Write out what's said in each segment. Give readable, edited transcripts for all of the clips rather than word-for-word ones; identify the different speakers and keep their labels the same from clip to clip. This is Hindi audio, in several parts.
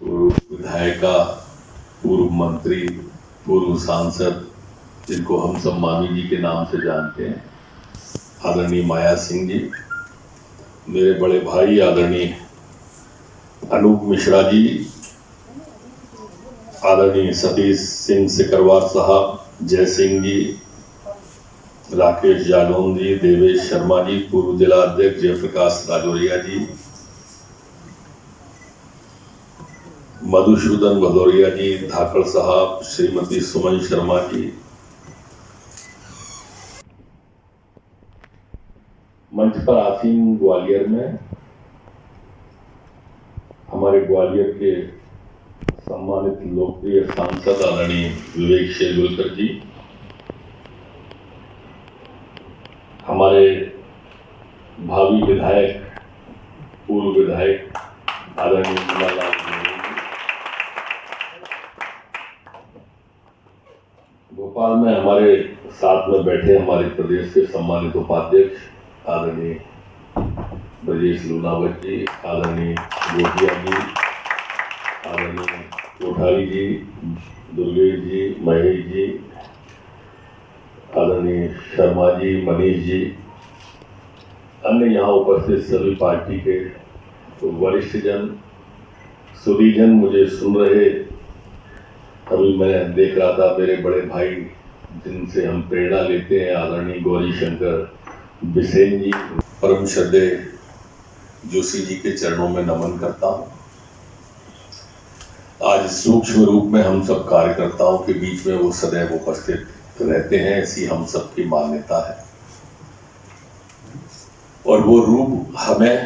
Speaker 1: पूर्व विधायिका, पूर्व मंत्री, पूर्व सांसद, जिनको हम सब मामी जी के नाम से जानते हैं, आदरणीय माया सिंह जी, मेरे बड़े भाई आदरणीय अनूप मिश्रा जी, आदरणीय सतीश सिंह सिकरवार साहब, जय सिंह जी, राकेश जालौन जी, देवेश शर्मा जी, पूर्व जिला अध्यक्ष जयप्रकाश राजौरिया जी, मधुसूदन भदौरिया जी, धाकड़ साहब, श्रीमती सुमन शर्मा जी, मंच पर आसीन ग्वालियर में हमारे ग्वालियर के सम्मानित लोकप्रिय सांसद आदरणीय विवेक शेजवलकर जी, हमारे भावी विधायक, पूर्व विधायक आदरणीय मुन्नालाल जी, भोपाल में हमारे साथ में बैठे हमारे प्रदेश के सम्मानित उपाध्यक्ष आदरणीय ब्रजेश लूनावत जी, आदरणीय गोटिया जी, आदरणीय कोठारी जी, दुर्गेश जी, महेश जी, आदरणीय शर्मा जी, मनीष जी, अन्य यहाँ उपस्थित सभी पार्टी के वरिष्ठ जन, सुधीजन मुझे सुन रहे। अभी मैं देख रहा था मेरे बड़े भाई जिनसे हम प्रेरणा लेते हैं, आदरणीय गौरी शंकर बिसेन जी, परम श्रद्धेय जोशी जी के चरणों में नमन करता हूं। आज सूक्ष्म रूप में हम सब कार्यकर्ताओं के बीच में वो सदैव उपस्थित रहते हैं, ऐसी हम सबकी मान्यता है, और वो रूप हमें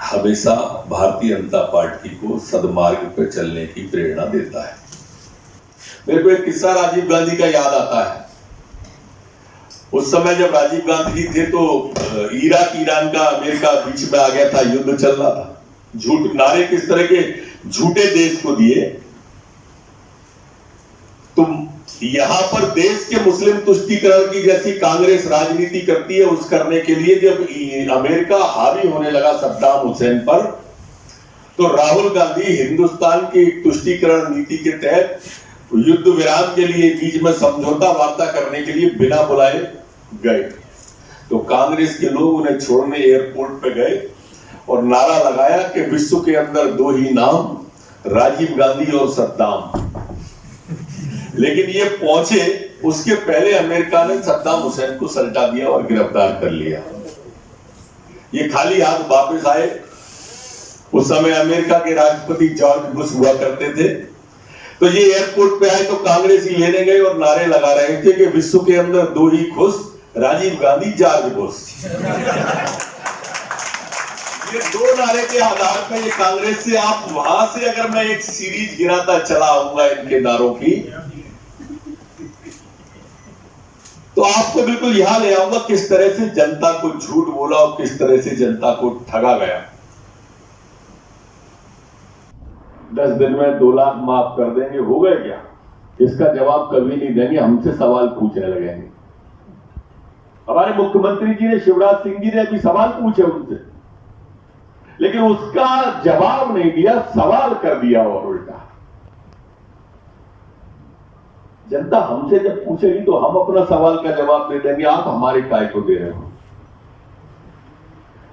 Speaker 1: हमेशा भारतीय जनता पार्टी को सदमार्ग पर चलने की प्रेरणा देता है। मेरे को एक किस्सा राजीव गांधी का याद आता है। उस समय जब राजीव गांधी जी थे तो इराक ईरान का अमेरिका बीच में आ गया था, युद्ध चल रहा था। झूठ नारे किस तरह के झूठे देश को दिए। तुम यहां पर देश के मुस्लिम तुष्टीकरण की जैसी कांग्रेस राजनीति करती है, उस करने के लिए जब अमेरिका हावी होने लगा सद्दाम हुसैन पर, तो राहुल गांधी हिंदुस्तान की तुष्टीकरण नीति के तहत युद्ध विराम के लिए बीच में समझौता वार्ता करने के लिए बिना बुलाए गए। तो कांग्रेस के लोग उन्हें छोड़ने एयरपोर्ट पे गए और नारा लगाया कि विश्व के अंदर दो ही नाम, राजीव गांधी और सद्दाम। लेकिन ये पहुंचे उसके पहले अमेरिका ने सद्दाम हुसैन को सल्टा दिया और गिरफ्तार कर लिया। ये खाली हाथ वापस आए। उस समय अमेरिका के राष्ट्रपति जॉर्ज बुश हुआ करते थे। तो ये एयरपोर्ट पे आए तो कांग्रेसी लेने गए और नारे लगा रहे थे कि विश्व के अंदर दो ही खुश, राजीव गांधी, जॉर्ज बुश। ये दो नारे के आधार पर ये कांग्रेस से, आप वहां से अगर मैं एक सीरीज गिराता चला आऊंगा इनके नारों की, तो आपको बिल्कुल यहां ले आऊंगा किस तरह से जनता को झूठ बोला और किस तरह से जनता को ठगा गया। 10 दिन में 2 लाख माफ कर देंगे, हो गए क्या? इसका जवाब कभी नहीं देंगे, हमसे सवाल पूछने लगेंगे। हमारे मुख्यमंत्री जी ने, शिवराज सिंह जी ने अभी सवाल पूछे उनसे, लेकिन उसका जवाब नहीं दिया, सवाल कर दिया और उल्टा। जनता हमसे जब पूछेगी तो हम अपना सवाल का जवाब दे देंगे, आप हमारे काय को दे रहे हो।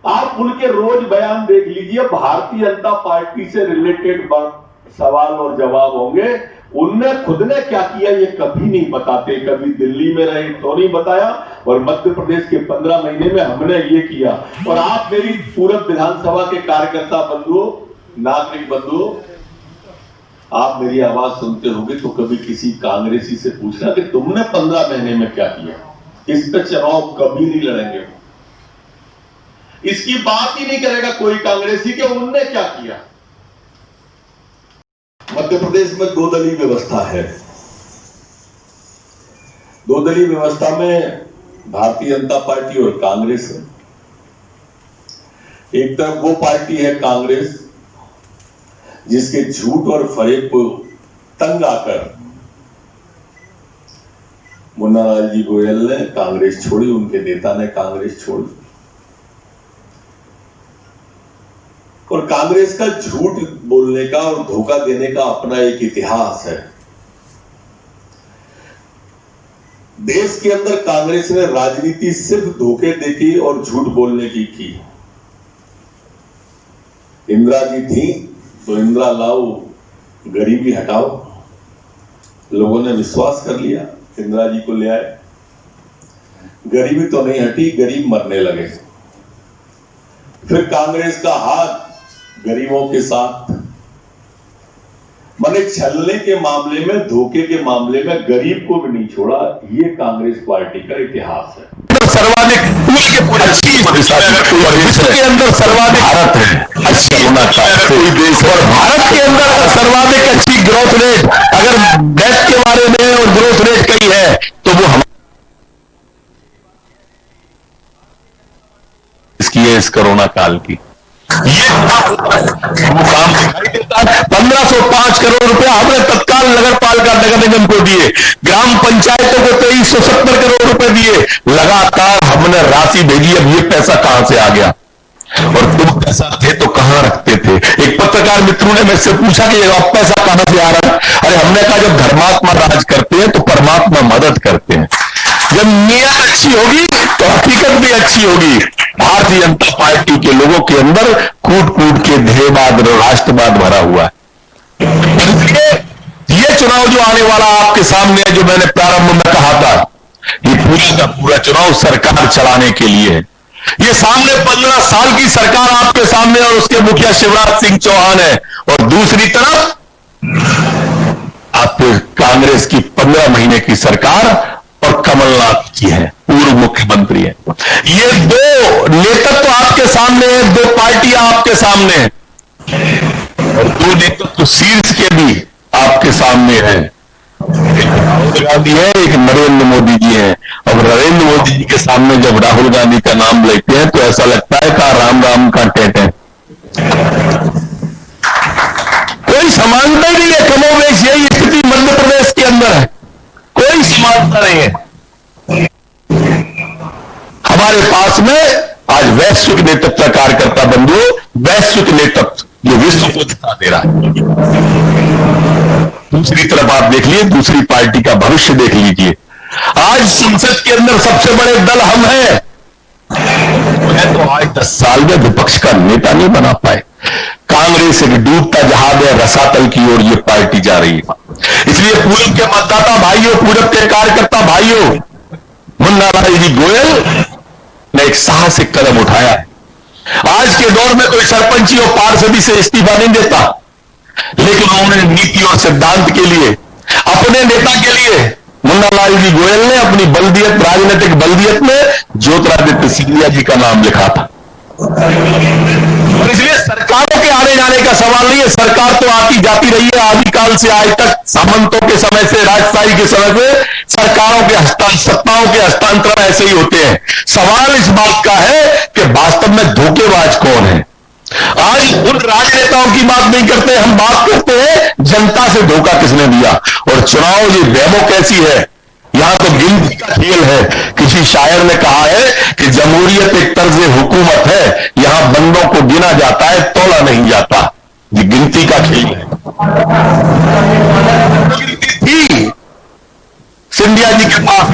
Speaker 1: आप उनके रोज बयान देख लीजिए, भारतीय जनता पार्टी से रिलेटेड सवाल और जवाब होंगे। उनने खुद ने क्या किया ये कभी नहीं बताते। कभी दिल्ली में रहे तो नहीं बताया, और मध्य प्रदेश के 15 महीने में हमने ये किया। और आप मेरी पूरब विधानसभा के कार्यकर्ता बंधुओं, नागरिक बंधुओं, आप मेरी आवाज सुनते होंगे तो कभी किसी कांग्रेसी से पूछना कि तुमने 15 महीने में क्या किया। इस पे चुनाव कभी नहीं लड़ेंगे। इसकी बात ही नहीं करेगा कोई कांग्रेसी कि उनने क्या किया। मध्य प्रदेश में 2 दलीय व्यवस्था है। 2 दलीय व्यवस्था में भारतीय जनता पार्टी और कांग्रेस है। एक तरफ वो पार्टी है कांग्रेस जिसके झूठ और फरेब को तंग आकर मुन्नालाल जी गोयल ने कांग्रेस छोड़ी, उनके नेता ने कांग्रेस छोड़ी। और कांग्रेस का झूठ बोलने का और धोखा देने का अपना एक इतिहास है। देश के अंदर कांग्रेस ने राजनीति सिर्फ धोखे देके और झूठ बोलने की की। इंदिरा जी थी तो इंदिरा लाओ, गरीबी हटाओ, लोगों ने विश्वास कर लिया, इंदिरा जी को ले आए। गरीबी तो नहीं हटी, गरीब मरने लगे। फिर कांग्रेस का हाथ गरीबों के साथ, माने छलने के मामले में, धोखे के मामले में गरीब को भी नहीं छोड़ा। ये कांग्रेस पार्टी का इतिहास है।
Speaker 2: सर्वाधिक विश्व के अंदर सर्वाधिक भारत है, अच्छी होना चाहिए कोई देश, और भारत के अंदर सर्वाधिक अच्छी ग्रोथ रेट अगर डेथ के बारे में और ग्रोथ रेट कही है तो वो हम इसकी है, इस कोरोना काल की। ये काम दिखाई देता है। 1505 करोड़ रुपया हमने तत्काल नगर पालिका नगर निगम को दिए, ग्राम पंचायतों को 2370 करोड़ रुपए दिए, लगातार हमने राशि भेजी। अब ये पैसा कहां से आ गया और तुम पैसा थे तो कहां रखते थे? एक पत्रकार मित्रों ने मुझसे पूछा कि अब पैसा कहां से आ रहा है। अरे हमने कहा जब धर्मात्मा राज करते हैं तो परमात्मा मदद करते हैं। जब नीयत अच्छी होगी तो हकीकत भी अच्छी होगी। भारतीय जनता पार्टी के लोगों के अंदर कूट कूट के ध्येयवाद और राष्ट्रवाद भरा हुआ है। इसलिए ये चुनाव जो आने वाला आपके सामने है, जो मैंने प्रारंभ में कहा था, ये पूरा का पूरा चुनाव सरकार चलाने के लिए है। ये सामने 15 साल की सरकार आपके सामने और उसके मुखिया शिवराज सिंह चौहान है, और दूसरी तरफ आपके कांग्रेस की 15 महीने की सरकार और कमलनाथ जी है, पूर्व मुख्यमंत्री है। ये दो नेतृत्व आपके सामने है, दो पार्टियां आपके सामने है, और दो नेतृत्व शीर्ष के भी आपके सामने है। एक राहुल गांधी है, एक नरेंद्र मोदी जी है। अब नरेंद्र मोदी जी के सामने जब राहुल गांधी का नाम लेते हैं तो ऐसा लगता है कि राम राम का टेट है। कोई समानता ही नहीं है। कमोबेश यही स्थिति मध्य प्रदेश के अंदर है, कोई समानता नहीं है। हमारे पास में आज वैश्विक नेतृत्व, कार्यकर्ता बंधुओं, वैश्विक नेतृत्व जो विश्व को दिखा दे रहा है। दूसरी तरफ आप देख लीजिए, दूसरी पार्टी का भविष्य देख लीजिए। आज संसद के अंदर सबसे बड़े दल हम हैं, तो आज 10 साल में विपक्ष का नेता नहीं बना पाए। कांग्रेस एक डूबता जहाज है, रसातल की ओर ये पार्टी जा रही है। इसलिए पूरब के मतदाता भाइयों, पूरब के कार्यकर्ता भाइयों, मुन्ना भाई जी गोयल ने एक साहसिक कदम उठाया है। आज के दौर में कोई सरपंची और पार्षदी से इस्तीफा नहीं देता, लेकिन उन्होंने नीति और सिद्धांत के लिए, अपने नेता के लिए, मुन्ना लाल जी गोयल ने अपनी बल्दियत, राजनीतिक बल्दियत में ज्योतिरादित्य सिंधिया जी का नाम लिखा था। और इसलिए सरकारों के आने जाने का सवाल नहीं है। सरकार तो आती जाती रही है आदिकाल से आज तक। सामंतों के समय से, राजशाही के समय से सरकारों के सत्ताओं के हस्तांतरण ऐसे ही होते हैं। सवाल इस बात का है कि वास्तव में धोखेबाज कौन है। आज उन राजनेताओं की बात नहीं करते, हम बात करते हैं जनता से धोखा किसने दिया। और चुनाव ये डेमो कैसी है, यहां तो गिनती का खेल है। किसी शायर ने कहा है कि जमहूरियत एक तर्ज हुकूमत है, यहां बंदों को गिना जाता है, तोला नहीं जाता। ये गिनती का खेल है। गिनती थी सिंधिया जी के पास,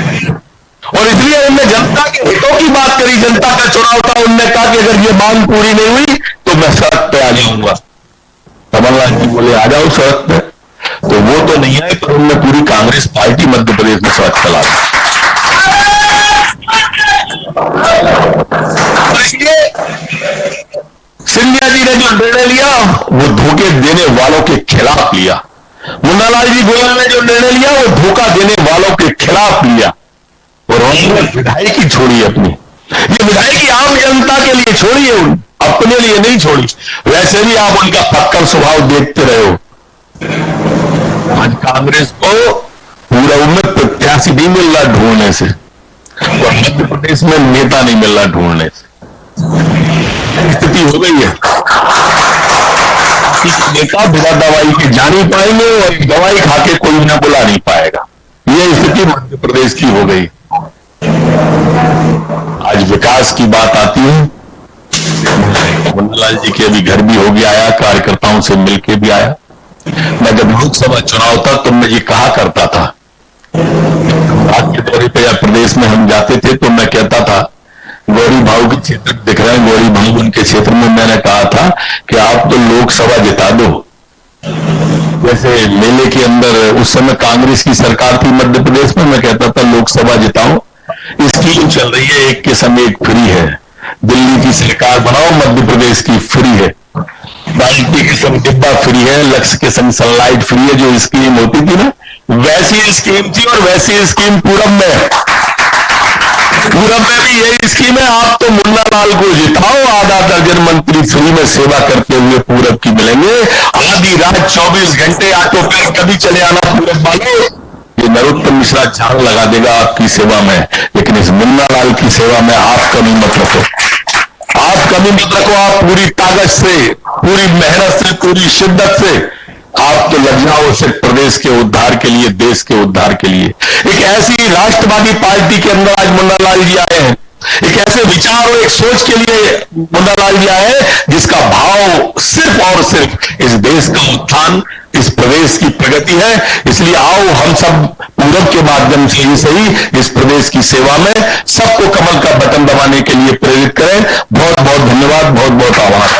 Speaker 2: और इसलिए उनने जनता के हितों की बात करी। जनता का चुनाव था, उनने कहा कि अगर ये मांग पूरी नहीं हुई तो मैं सड़क पे आ जाऊंगा। कमलनाथ जी बोले आ जाओ सड़क पे, तो वो तो नहीं आए, पर उन्होंने पूरी कांग्रेस पार्टी मध्य प्रदेश में सड़क चला दी। इसलिए सिंधिया जी ने जो निर्णय लिया वो धोखे देने वालों के खिलाफ लिया। मुन्ना लाल जी गोयल ने जो निर्णय लिया वो धोखा देने वालों के खिलाफ लिया। और उन्होंने विधायकी छोड़ी अपनी। ये विधायकी आम जनता के लिए छोड़ी है, अपने लिए नहीं छोड़ी। वैसे भी आप उनका फक्कर स्वभाव देखते रहे हो। आज कांग्रेस को पूर्व में प्रत्याशी नहीं मिल रहा ढूंढने से, और मध्य प्रदेश में नेता नहीं मिल रहा ढूंढने से। स्थिति हो गई है। नेता बिना दवाई के जा नहीं पाएंगे और दवाई खा के कोई ना बुला नहीं पाएगा। यह स्थिति मध्य प्रदेश की हो गई। आज विकास की बात आती है मुन्नालाल जी के अभी घर भी हो गया, आया, कार्यकर्ताओं से मिलके भी आया। मैं जब लोकसभा चुनाव था तो मैं ये कहा करता था, रात के दौरे पे या प्रदेश में हम जाते थे तो मैं कहता था, गौरी भाऊ के क्षेत्र दिख रहे हैं, गौरी भाऊ उनके क्षेत्र में मैंने कहा था कि आप तो लोकसभा जिता दो। जैसे मेले के अंदर उस समय कांग्रेस की सरकार थी मध्य प्रदेश में, मैं कहता था लोकसभा जिताओ, स्कीम चल रही है एक के संग एक फ्री है, दिल्ली की सरकार बनाओ, मध्य प्रदेश की फ्री है, बाल्टी के संग डिब्बा फ्री है, लक्ष्य के संग सनलाइट फ्री है, जो स्कीम होती थी ना वैसी स्कीम थी। और वैसी स्कीम पूरब में भी यही स्कीम है। आप तो मुन्ना लाल को जिताओ, आधा दर्जन मंत्री फ्री में सेवा करते हुए पूरब की मिलेंगे, आधी रात 24 घंटे ऑटो पे कभी चले आना पूरब वाले। ये नरोत्तम मिश्रा झाड़ लगा देगा आपकी सेवा में, लेकिन इस मुन्ना लाल की सेवा में आप कमी मत रखो, आप कमी मत रखो। आप पूरी ताकत से, पूरी मेहनत से, पूरी शिद्दत से आप तो लग जाओ सिर्फ प्रदेश के उद्धार के लिए, देश के उद्धार के लिए। एक ऐसी राष्ट्रवादी पार्टी के अंदर आज मुन्ना लाल जी आए हैं, एक ऐसे विचार और एक सोच के लिए मुन्ना लाल जी आए हैं जिसका भाव सिर्फ और सिर्फ इस देश का उत्थान, इस प्रदेश की प्रगति है। इसलिए आओ हम सब पूरब के माध्यम से ही सही इस प्रदेश की सेवा में सबको कमल का बटन दबाने के लिए प्रेरित करें। बहुत बहुत धन्यवाद, बहुत बहुत आभार।